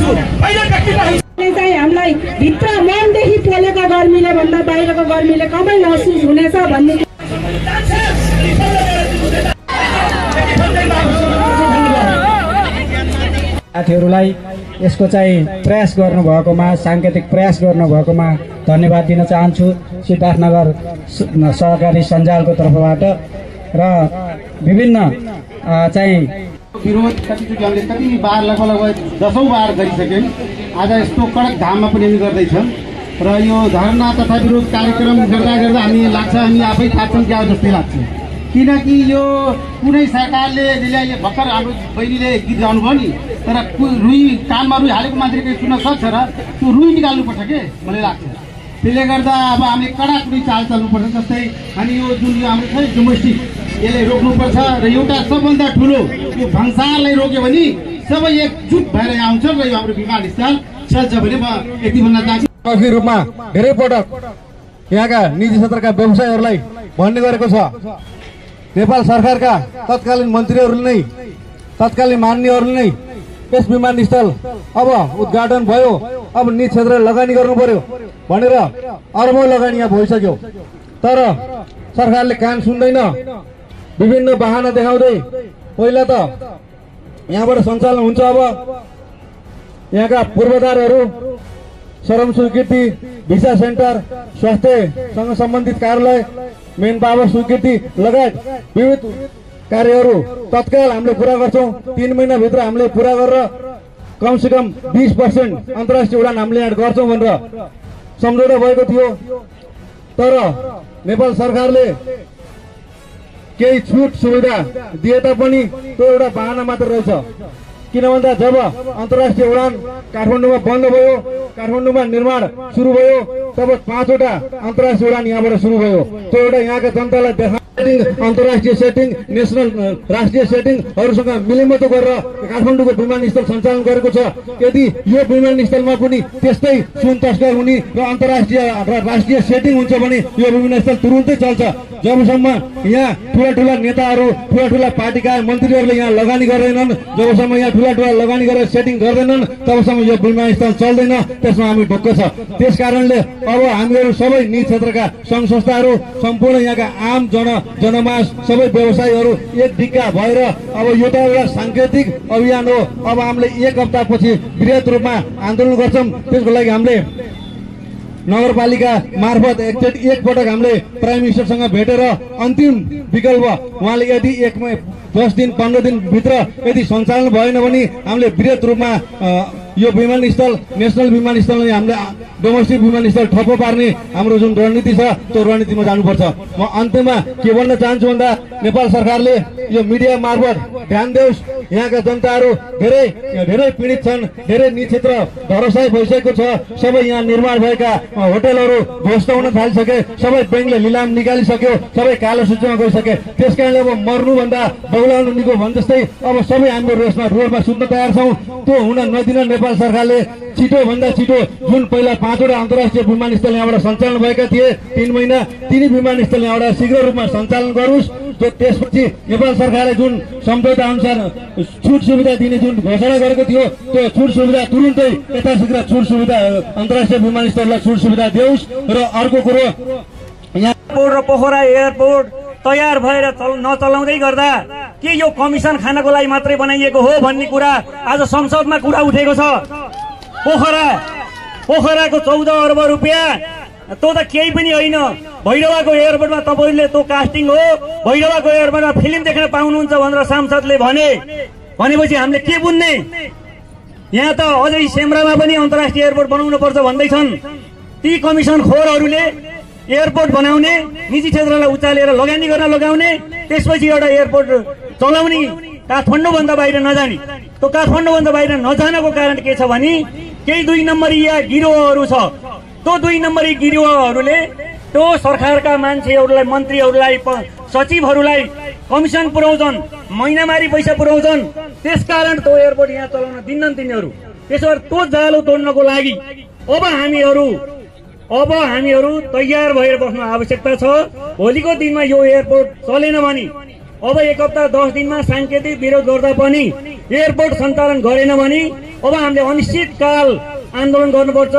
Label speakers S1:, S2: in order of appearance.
S1: छु।
S2: चाहिँ हामीलाई भित्र मनदेखि पोलेको गर्मीले भन्दा बाहिरको गर्मीले कमै महसुस हुनेछ भन्ने
S3: साथीहरूलाई यसको चाहिँ प्रयास गर्नुभएकोमा सांकेतिक प्रयास गर्नुभएकोमा धन्यवाद दिन चाहन्छु सिद्धार्थनगर सहकारी सञ्जालको तर्फबाट र विभिन्न चाहिँ
S4: विरोध कतिचोटि हामीले कति बार लगभग 10औं बार गरिसक्यौँ। आज यस्तो कडक घाममा पनि हामी गर्दैछौँ र यो धरना तथा विरोध कार्यक्रम गर्दा गर्दा हामी लाग्छ हामी आफै थाक्छौँ क्या जस्तै लाग्छ। किनकि यो कुनै सरकारले अहिले भर्खर हाम्रो बहिनीले गीत गाउनुभयो नि, तर रुई कानमा रुई हालेको मान्छेले सुन्न सक्छ र त्यो रुई निकाल्नुपर्छ के मलाई लाग्छ। त्यसले गर्दा अब हामीले कडा कुनै चाल चल्नुपर्छ। जस्तै हामी यो जुन यो हाम्रो छ डोमेस्टिक यसलाई रोक्नुपर्छ र एउटा सबभन्दा ठुलो यो भन्सारलाई रोक्यो भने सबै एकजुट भएर आउँछ र यो हाम्रो विमानस्थल चल्छ भने म यति भन्न चाहन्छु।
S5: रूपमा धेरै पटक यहाँका निजी क्षेत्रका व्यवसायीहरूलाई भन्ने गरेको छ, नेपाल सरकारका तत्कालीन मन्त्रीहरूले नै तत्कालीन मान्यहरूले नै यस विमानस्थल अब उद्घाटन भयो, अब निजी क्षेत्रले लगानी गर्नु पर्यो भनेर अरबौं लगानी यहाँ भइसक्यो। तर सरकारले कान सुन्दैन, विभिन्न बहाना देखाउँदै पहिला त यहाँबाट सञ्चालन हुन्छ, अब यहाँका पूर्वाधारहरू श्रम स्वीकृति, भिसा सेन्टर, स्वास्थ्यसँग सम्बन्धित कार्यालय, मेन पावर स्वीकृति लगायत विविध कार्यहरू तत्काल हामीले पूरा गर्छौँ। 3 महिनाभित्र हामीले पूरा गरेर कमसेकम 20% अन्तर्राष्ट्रिय उडान हामीले यहाँ गर्छौँ भनेर सम्झौता भएको थियो। तर नेपाल सरकारले केही छुट सुविधा दिए तापनि त्यो एउटा बहाना मात्र रहेछ। किन भन्दा जब अन्तर्राष्ट्रिय उडान काठमाडौँमा बन्द भयो, काठमाडौँमा निर्माण सुरु भयो, तब 5वटा अन्तर्राष्ट्रिय उडान यहाँबाट सुरु भयो। त्यो एउटा यहाँका जनतालाई देखा अन्तर्राष्ट्रिय सेटिङ, नेसनल राष्ट्रिय सेटिङहरूसँग मिलेमतो गरेर काठमाडौँको विमानस्थल सञ्चालन गरेको छ। यदि यो विमानस्थलमा पनि त्यस्तै सुन तस्कर हुने र अन्तर्राष्ट्रिय र राष्ट्रिय सेटिङ हुन्छ भने यो विमानस्थल तुरुन्तै चल्छ। जबसम्म यहाँ ठुला नेताहरू, ठुला पार्टीका मन्त्रीहरूले यहाँ लगानी गर्दैनन्, जबसम्म यहाँ ठुला लगानी गरेर सेटिङ गर्दैनन्, तबसम्म यो विमानस्थल चल्दैन। त्यसमा हामी ढुक्क छ। त्यस कारणले अब हामीहरू सबै निजी क्षेत्रका सङ्घ संस्थाहरू, सम्पूर्ण यहाँका आम जनमास, सबै व्यवसायीहरू एक दिक्का भएर अब यो त एउटा सांकेतिक अभियान हो। अब हामीले 1 हप्तापछि वृहत रूपमा आन्दोलन गर्छौँ। त्यसको लागि हामीले नगरपालिका मार्फत एकपटक हामीले प्राइम मिनिस्टरसँग भेटेर अन्तिम विकल्प उहाँले यदि 10 दिन 15 दिन भित्र यदि सञ्चालन भएन भने हामीले वृहत रूपमा यो विमानस्थल नेसनल विमानस्थललाई हामीले डोमेस्टिक विमानस्थल ठप्प पार्ने हाम्रो जुन रणनीति छ त्यो रणनीतिमा जानुपर्छ। म अन्त्यमा के भन्न चाहन्छु भन्दा नेपाल सरकारले यो मिडिया मार्फत ध्यान देओस्। यहाँका जनताहरू धेरै पीडित छन्, धेरै निजी क्षेत्र धराशायी भइसकेको छ। सबै यहाँ निर्माण भएका होटलहरू ध्वस्त हुन थालिसके, सबै ब्याङ्कले लिलाम निकालिसक्यो, सबै कालो सूचीमा गइसके। त्यसकारणले अब मर्नुभन्दा बौलाउनु निको भन् जस्तै अब सबै हाम्रो रोडमा सुत्न तयार छौँ। त्यो हुन नदिन नेपाल सरकारले छिटो भन्दा छिटो जुन पहिला 5वटा अन्तर्राष्ट्रिय विमानस्थल यहाँबाट सञ्चालन भएका थिए 3 महिना, तिनी विमानस्थल यहाँबाट शीघ्र रूपमा सञ्चालन गरोस्। त्यसपछि नेपाल सरकारले जुन सम्झौता अनुसार छुट सुविधा दिने जुन घोषणा गरेको थियो त्यो छुट सुविधा तुरुन्तै यथाशीघ्र छुट सुविधा अन्तर्राष्ट्रिय विमानस्थललाई छुट सुविधा देओस्। र अर्को कुरो
S6: एयरपोर्ट र पोखरा एयरपोर्ट तयार भएर नचलाउँदै गर्दा के यो कमिसन खानको लागि मात्रै बनाइएको हो भन्ने कुरा आज संसदमा कुरा उठेको छ। पोखराको 14 अर्ब रुपियाँ त्यो त केही पनि होइन। भैरवाको एयरपोर्टमा तपाईँले त्यो कास्टिङ हो, भैरवाको एयरपोर्टमा फिल्म देख्न पाउनुहुन्छ भनेर सांसदले भनेपछि हामीले के बुझ्ने? यहाँ त अझै सेम्रामा पनि अन्तर्राष्ट्रिय एयरपोर्ट बनाउनु पर्छ भन्दैछन्। ती कमिसन खोरहरूले एयरपोर्ट बनाउने, निजी क्षेत्रलाई उचालेर लगानी गर्न लगाउने, त्यसपछि एउटा एयरपोर्ट चलाउने, काठमाडौँभन्दा बाहिर नजाने। त्यो काठमाडौँभन्दा बाहिर नजानको कारण के छ भने केही 2 नम्बरिया गिरोहहरू छ। त्यो 2 नम्बरी गिरोहहरूले त्यो सरकारका मान्छेहरूलाई, मन्त्रीहरूलाई, सचिवहरूलाई कमिसन पुर्याउँछन्, महिनामारी पैसा पुर्याउँछन्। त्यसकारण त्यो एयरपोर्ट यहाँ चलाउन दिन्नन् तिनीहरू। त्यसो भए त्यो जालो तोड्नको लागि अब हामीहरू तयार भएर बस्नु आवश्यकता छ। भोलिको दिनमा यो एयरपोर्ट चलेन भने अब 1 हप्ता 10 दिनमा सांकेतिक विरोध गर्दा पनि एयरपोर्ट सञ्चालन गरेन भने अब हामीले अनिश्चितकाल आन्दोलन गर्नुपर्छ।